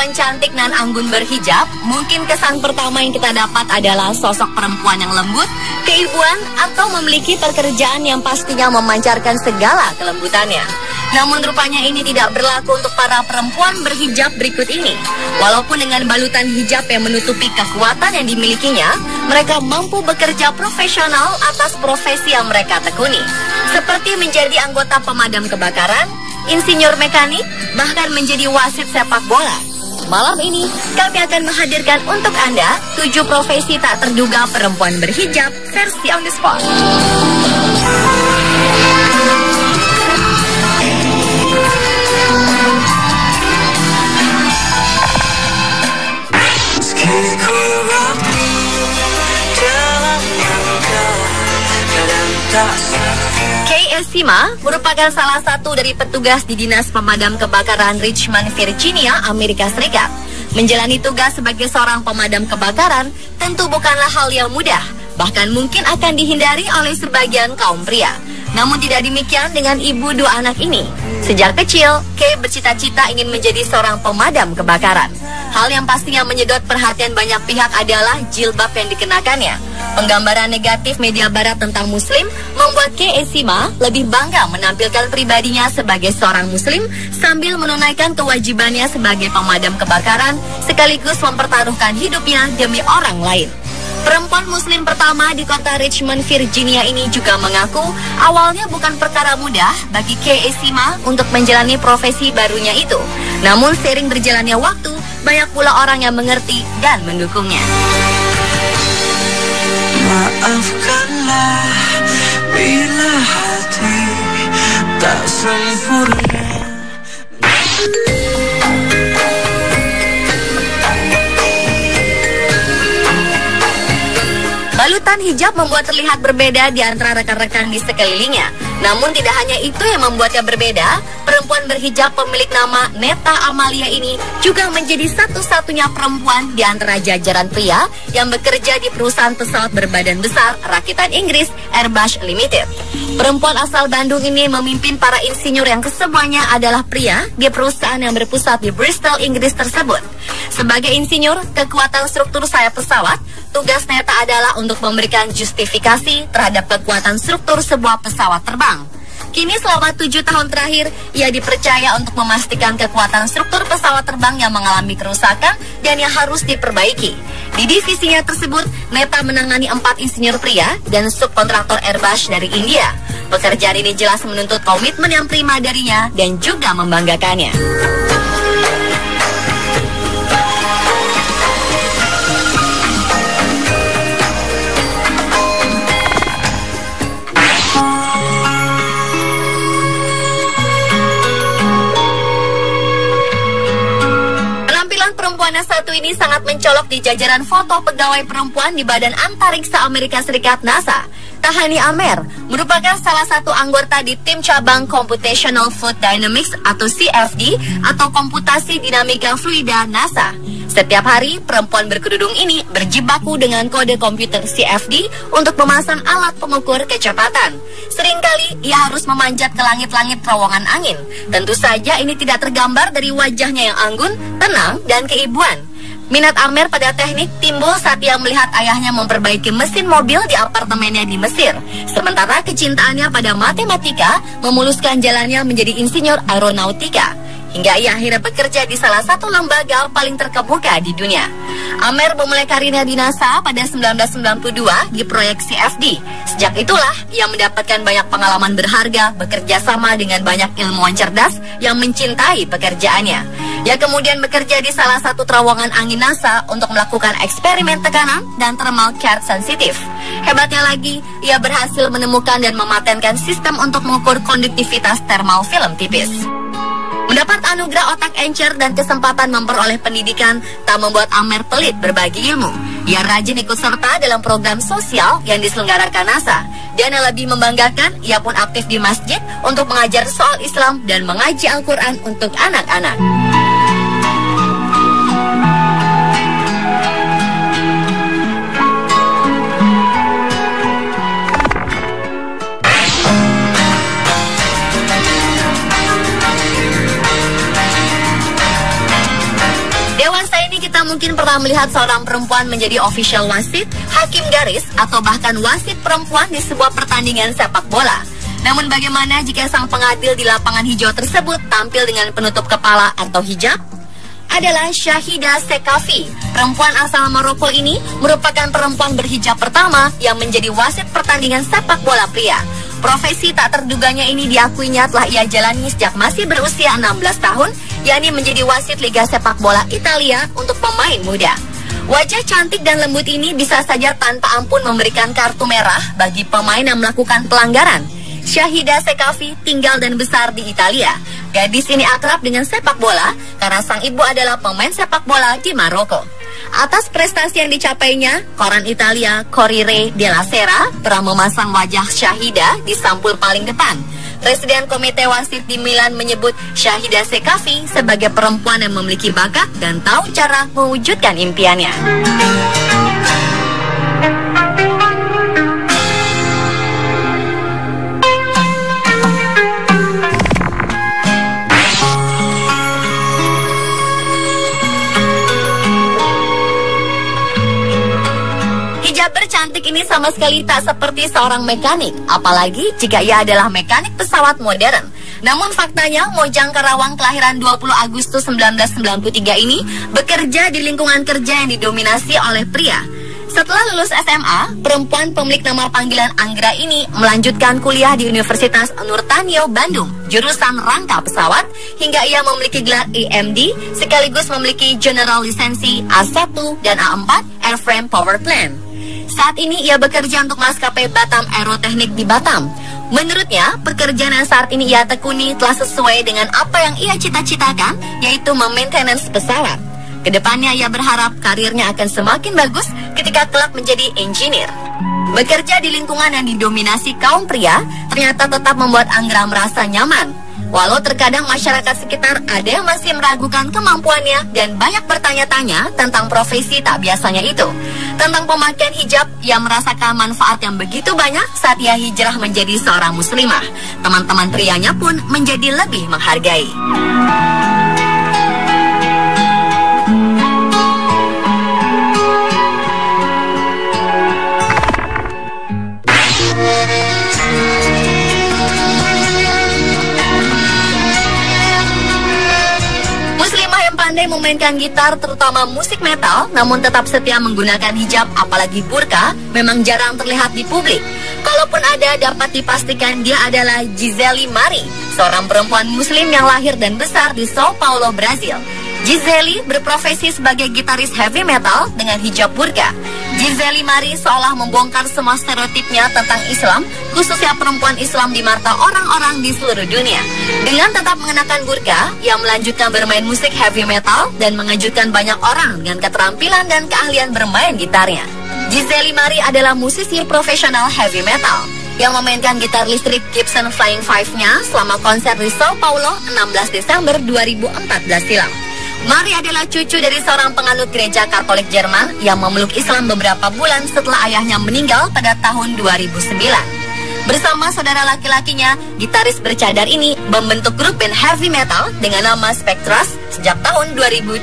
perempuan cantik nan anggun berhijab, mungkin kesan pertama yang kita dapat adalah sosok perempuan yang lembut, keibuan, atau memiliki pekerjaan yang pastinya memancarkan segala kelembutannya. Namun rupanya ini tidak berlaku untuk para perempuan berhijab berikut ini. Walaupun dengan balutan hijab yang menutupi kekuatan yang dimilikinya, mereka mampu bekerja profesional atas profesi yang mereka tekuni. Seperti menjadi anggota pemadam kebakaran, insinyur mekanik, bahkan menjadi wasit sepak bola. Malam ini, kami akan menghadirkan untuk Anda 7 profesi tak terduga perempuan berhijab versi on the spot. Kay Esima merupakan salah satu dari petugas di Dinas Pemadam Kebakaran Richmond, Virginia, Amerika Serikat. Menjalani tugas sebagai seorang pemadam kebakaran tentu bukanlah hal yang mudah, bahkan mungkin akan dihindari oleh sebagian kaum pria. Namun tidak demikian dengan ibu 2 anak ini. Sejak kecil, Kay bercita-cita ingin menjadi seorang pemadam kebakaran. Hal yang pastinya menyedot perhatian banyak pihak adalah jilbab yang dikenakannya. Penggambaran negatif media barat tentang muslim membuat Kay Esima lebih bangga menampilkan pribadinya sebagai seorang muslim sambil menunaikan kewajibannya sebagai pemadam kebakaran sekaligus mempertaruhkan hidupnya demi orang lain. Perempuan muslim pertama di kota Richmond, Virginia ini juga mengaku awalnya bukan perkara mudah bagi Kay Esima untuk menjalani profesi barunya itu. Namun seiring berjalannya waktu, banyak pula orang yang mengerti dan mendukungnya. Maafkanlah bila hati tak sempurna. Balutan hijab membuat terlihat berbeda di antara rekan-rekan di sekelilingnya. Namun tidak hanya itu yang membuatnya berbeda, perempuan berhijab pemilik nama Neta Amalia ini juga menjadi satu-satunya perempuan di antara jajaran pria yang bekerja di perusahaan pesawat berbadan besar rakitan Inggris Airbus Limited. Perempuan asal Bandung ini memimpin para insinyur yang kesemuanya adalah pria di perusahaan yang berpusat di Bristol, Inggris tersebut. Sebagai insinyur, kekuatan struktur sayap pesawat, tugas Neta adalah untuk memberikan justifikasi terhadap kekuatan struktur sebuah pesawat terbang. Kini selama 7 tahun terakhir, ia dipercaya untuk memastikan kekuatan struktur pesawat terbang yang mengalami kerusakan dan yang harus diperbaiki. Di divisinya tersebut, Neta menangani 4 insinyur pria dan subkontraktor Airbus dari India. Pekerjaan ini jelas menuntut komitmen yang prima darinya dan juga membanggakannya. Perempuan yang satu ini sangat mencolok di jajaran foto pegawai perempuan di Badan Antariksa Amerika Serikat NASA. Tahani Amer merupakan salah satu anggota di tim cabang Computational Fluid Dynamics atau CFD atau Komputasi Dinamika Fluida NASA. Setiap hari, perempuan berkerudung ini berjibaku dengan kode komputer CFD untuk memasang alat pengukur kecepatan. Seringkali ia harus memanjat ke langit-langit terowongan angin. Tentu saja ini tidak tergambar dari wajahnya yang anggun, tenang, dan keibuan. Minat Amer pada teknik timbul saat ia melihat ayahnya memperbaiki mesin mobil di apartemennya di Mesir. Sementara kecintaannya pada matematika memuluskan jalannya menjadi insinyur aeronautika. Hingga ia akhirnya bekerja di salah satu lembaga paling terkemuka di dunia. Amer memulai karirnya di NASA pada 1992 di proyek CFD. Sejak itulah ia mendapatkan banyak pengalaman berharga bekerja sama dengan banyak ilmuwan cerdas yang mencintai pekerjaannya. Ia kemudian bekerja di salah satu terowongan angin NASA untuk melakukan eksperimen tekanan dan thermal chart sensitif. Hebatnya lagi, ia berhasil menemukan dan mematenkan sistem untuk mengukur konduktivitas thermal film tipis. Mendapat anugerah otak encer dan kesempatan memperoleh pendidikan tak membuat Amer pelit berbagi ilmu. Ia rajin ikut serta dalam program sosial yang diselenggarakan NASA. Dan yang lebih membanggakan, ia pun aktif di masjid untuk mengajar soal Islam dan mengaji Al-Quran untuk anak-anak. setelah melihat seorang perempuan menjadi official wasit, hakim garis, atau bahkan wasit perempuan di sebuah pertandingan sepak bola. Namun bagaimana jika sang pengadil di lapangan hijau tersebut tampil dengan penutup kepala atau hijab? Adalah Shahida Sekafi. Perempuan asal Maroko ini merupakan perempuan berhijab pertama yang menjadi wasit pertandingan sepak bola pria. Profesi tak terduganya ini diakuinya telah ia jalani sejak masih berusia 16 tahun, yakni menjadi wasit Liga Sepak Bola Italia untuk pemain muda. Wajah cantik dan lembut ini bisa saja tanpa ampun memberikan kartu merah bagi pemain yang melakukan pelanggaran. Shahida Sekafi tinggal dan besar di Italia. Gadis ini akrab dengan sepak bola karena sang ibu adalah pemain sepak bola di Maroko. Atas prestasi yang dicapainya, koran Italia Corriere della Sera telah memasang wajah Shahida di sampul paling depan. Presiden Komite Wasit di Milan menyebut Shahida Sekafi sebagai perempuan yang memiliki bakat dan tahu cara mewujudkan impiannya. Cantik ini sama sekali tak seperti seorang mekanik, apalagi jika ia adalah mekanik pesawat modern. Namun faktanya, Mojang Karawang kelahiran 20 Agustus 1993 ini bekerja di lingkungan kerja yang didominasi oleh pria. Setelah lulus SMA, perempuan pemilik nama panggilan Anggra ini melanjutkan kuliah di Universitas Nurtanio, Bandung, jurusan rangka pesawat, hingga ia memiliki gelar EMD, sekaligus memiliki general lisensi A1 dan A4 Airframe Power Plant. Saat ini ia bekerja untuk maskapai Batam Aeroteknik di Batam. Menurutnya, pekerjaan yang saat ini ia tekuni telah sesuai dengan apa yang ia cita-citakan, yaitu memaintenance pesawat. Kedepannya ia berharap karirnya akan semakin bagus ketika kelak menjadi engineer. Bekerja di lingkungan yang didominasi kaum pria ternyata tetap membuat Anggra merasa nyaman. Walau terkadang masyarakat sekitar ada yang masih meragukan kemampuannya dan banyak bertanya-tanya tentang profesi tak biasanya itu. Tentang pemakaian hijab, ia merasakan manfaat yang begitu banyak saat ia hijrah menjadi seorang muslimah. Teman-teman prianya pun menjadi lebih menghargai. Pandai memainkan gitar, terutama musik metal, namun tetap setia menggunakan hijab, apalagi burka, memang jarang terlihat di publik. Kalaupun ada, dapat dipastikan dia adalah Gisele Mari, seorang perempuan muslim yang lahir dan besar di Sao Paulo, Brazil. Gisele berprofesi sebagai gitaris heavy metal dengan hijab burka. Gisele Mari seolah membongkar semua stereotipnya tentang Islam, khususnya perempuan Islam di mata orang-orang di seluruh dunia. Dengan tetap mengenakan burka, ia melanjutkan bermain musik heavy metal dan mengejutkan banyak orang dengan keterampilan dan keahlian bermain gitarnya. Gisele Mari adalah musisi profesional heavy metal yang memainkan gitar listrik Gibson Flying Five-nya selama konser di Sao Paulo 16 Desember 2014 silam. Mari adalah cucu dari seorang penganut gereja Katolik Jerman yang memeluk Islam beberapa bulan setelah ayahnya meninggal pada tahun 2009. Bersama saudara laki-lakinya, gitaris bercadar ini membentuk grup band heavy metal dengan nama Spectres sejak tahun 2012.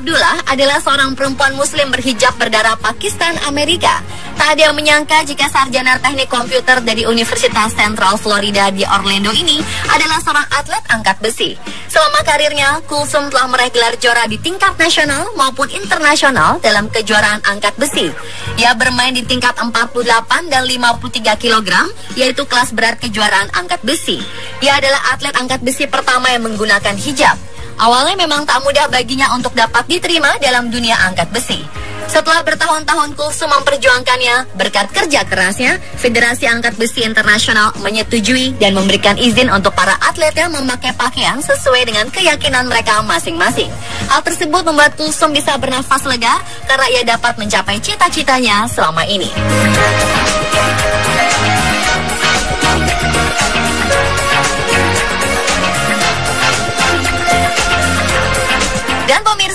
Abdullah adalah seorang perempuan muslim berhijab berdarah Pakistan Amerika. Tak ada yang menyangka jika sarjana teknik komputer dari Universitas Central Florida di Orlando ini adalah seorang atlet angkat besi. Selama karirnya, Kulsum telah meraih gelar juara di tingkat nasional maupun internasional dalam kejuaraan angkat besi. Ia bermain di tingkat 48 dan 53 kg, yaitu kelas berat kejuaraan angkat besi. Ia adalah atlet angkat besi pertama yang menggunakan hijab. Awalnya memang tak mudah baginya untuk dapat diterima dalam dunia angkat besi. Setelah bertahun-tahun Kulsum memperjuangkannya, berkat kerja kerasnya, Federasi Angkat Besi Internasional menyetujui dan memberikan izin untuk para atletnya memakai pakaian sesuai dengan keyakinan mereka masing-masing. Hal tersebut membuat Kulsum bisa bernafas lega karena ia dapat mencapai cita-citanya selama ini.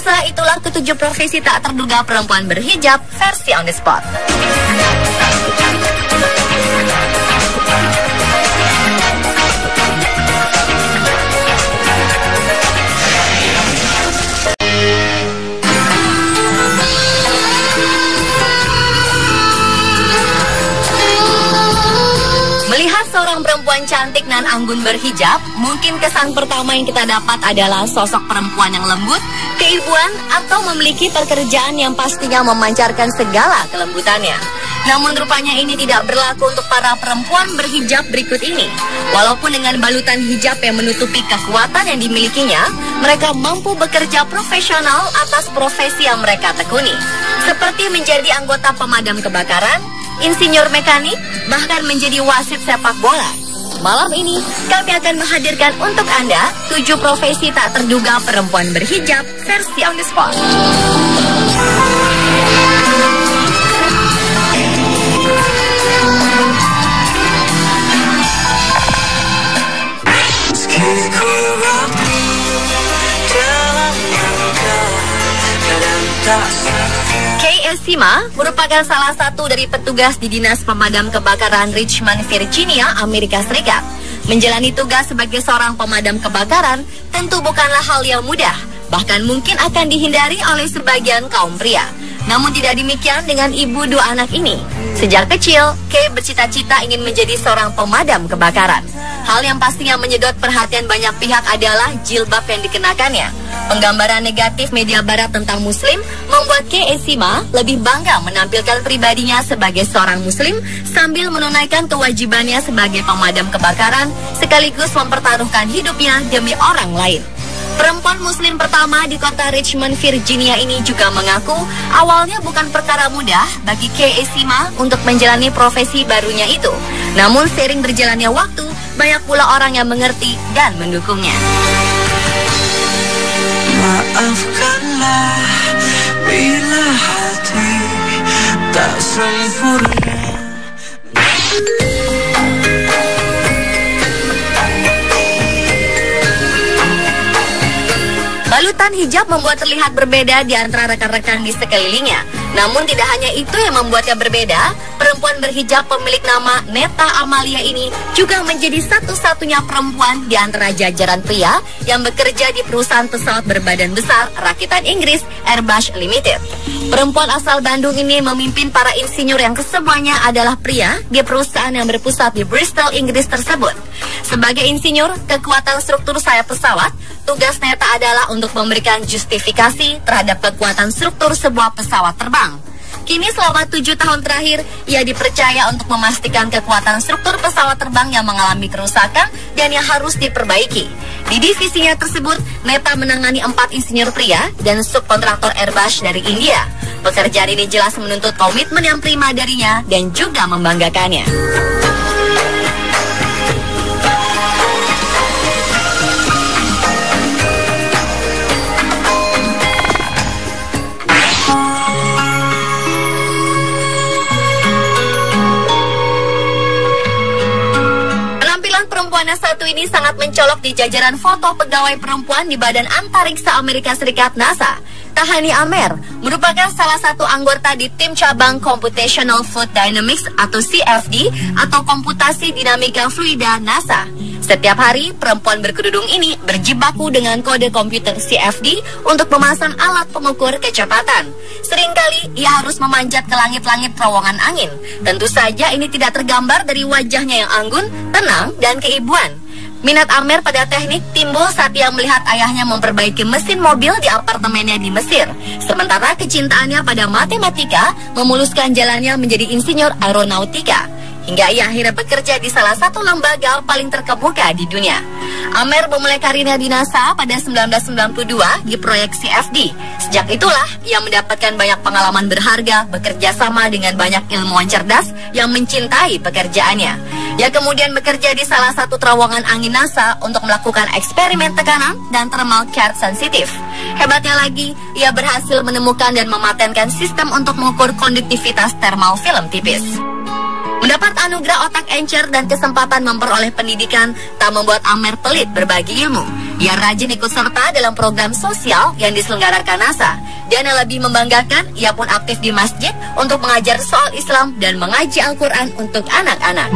Pemirsa, itulah ketujuh profesi tak terduga perempuan berhijab versi On The Spot. Melihat seorang perempuan cantik dan anggun berhijab, mungkin kesan pertama yang kita dapat adalah sosok perempuan yang lembut, keibuan, atau memiliki pekerjaan yang pastinya memancarkan segala kelembutannya. Namun rupanya ini tidak berlaku untuk para perempuan berhijab berikut ini. Walaupun dengan balutan hijab yang menutupi kekuatan yang dimilikinya, mereka mampu bekerja profesional atas profesi yang mereka tekuni. Seperti menjadi anggota pemadam kebakaran, insinyur mekanik, bahkan menjadi wasit sepak bola. Malam ini, kami akan menghadirkan untuk Anda 7 profesi tak terduga perempuan berhijab versi On The Spot. Kay Esima merupakan salah satu dari petugas di Dinas Pemadam Kebakaran Richmond, Virginia, Amerika Serikat. Menjalani tugas sebagai seorang pemadam kebakaran tentu bukanlah hal yang mudah, bahkan mungkin akan dihindari oleh sebagian kaum pria. Namun tidak demikian dengan ibu 2 anak ini. Sejak kecil, Kay bercita-cita ingin menjadi seorang pemadam kebakaran. Hal yang pastinya menyedot perhatian banyak pihak adalah jilbab yang dikenakannya. Penggambaran negatif media barat tentang muslim membuat Kay Esima lebih bangga menampilkan pribadinya sebagai seorang muslim sambil menunaikan kewajibannya sebagai pemadam kebakaran sekaligus mempertaruhkan hidupnya demi orang lain. Perempuan muslim pertama di kota Richmond, Virginia ini juga mengaku awalnya bukan perkara mudah bagi Kay Esima untuk menjalani profesi barunya itu. Namun seiring berjalannya waktu, banyak pula orang yang mengerti dan mendukungnya. Maafkanlah bila hati tak sempurna. Balutan hijab membuat terlihat berbeda di antara rekan-rekan di sekelilingnya. Namun tidak hanya itu yang membuatnya berbeda, perempuan berhijab pemilik nama Neta Amalia ini juga menjadi satu-satunya perempuan di antara jajaran pria yang bekerja di perusahaan pesawat berbadan besar rakitan Inggris Airbus Limited. Perempuan asal Bandung ini memimpin para insinyur yang kesemuanya adalah pria di perusahaan yang berpusat di Bristol, Inggris tersebut. Sebagai insinyur, kekuatan struktur sayap pesawat, tugas Neta adalah untuk memberikan justifikasi terhadap kekuatan struktur sebuah pesawat terbang. Kini selama 7 tahun terakhir, ia dipercaya untuk memastikan kekuatan struktur pesawat terbang yang mengalami kerusakan dan yang harus diperbaiki. Di divisinya tersebut, Neta menangani 4 insinyur pria dan subkontraktor Airbus dari India. Pekerjaan ini jelas menuntut komitmen yang prima darinya dan juga membanggakannya. Perempuan yang satu ini sangat mencolok di jajaran foto pegawai perempuan di Badan Antariksa Amerika Serikat NASA. Tahani Amer merupakan salah satu anggota di tim cabang Computational Fluid Dynamics atau CFD atau Komputasi Dinamika Fluida NASA. Setiap hari, perempuan berkerudung ini berjibaku dengan kode komputer CFD untuk memasang alat pengukur kecepatan. Seringkali ia harus memanjat ke langit-langit terowongan angin. Tentu saja ini tidak tergambar dari wajahnya yang anggun, tenang, dan keibuan. Minat Amer pada teknik timbul saat ia melihat ayahnya memperbaiki mesin mobil di apartemennya di Mesir. Sementara kecintaannya pada matematika memuluskan jalannya menjadi insinyur aeronautika. Hingga ia akhirnya bekerja di salah satu lembaga paling terkemuka di dunia. Amer memulai karirnya di NASA pada 1992 di proyek CFD. Sejak itulah ia mendapatkan banyak pengalaman berharga bekerja sama dengan banyak ilmuwan cerdas yang mencintai pekerjaannya. Ia kemudian bekerja di salah satu terowongan angin NASA untuk melakukan eksperimen tekanan dan thermal charge sensitif. Hebatnya lagi, ia berhasil menemukan dan mematenkan sistem untuk mengukur konduktivitas thermal film tipis. Mendapat anugerah otak encer dan kesempatan memperoleh pendidikan tak membuat Amer pelit berbagi ilmu. Ia rajin ikut serta dalam program sosial yang diselenggarakan NASA. Dan yang lebih membanggakan, ia pun aktif di masjid untuk mengajar soal Islam dan mengaji Al-Quran untuk anak-anak.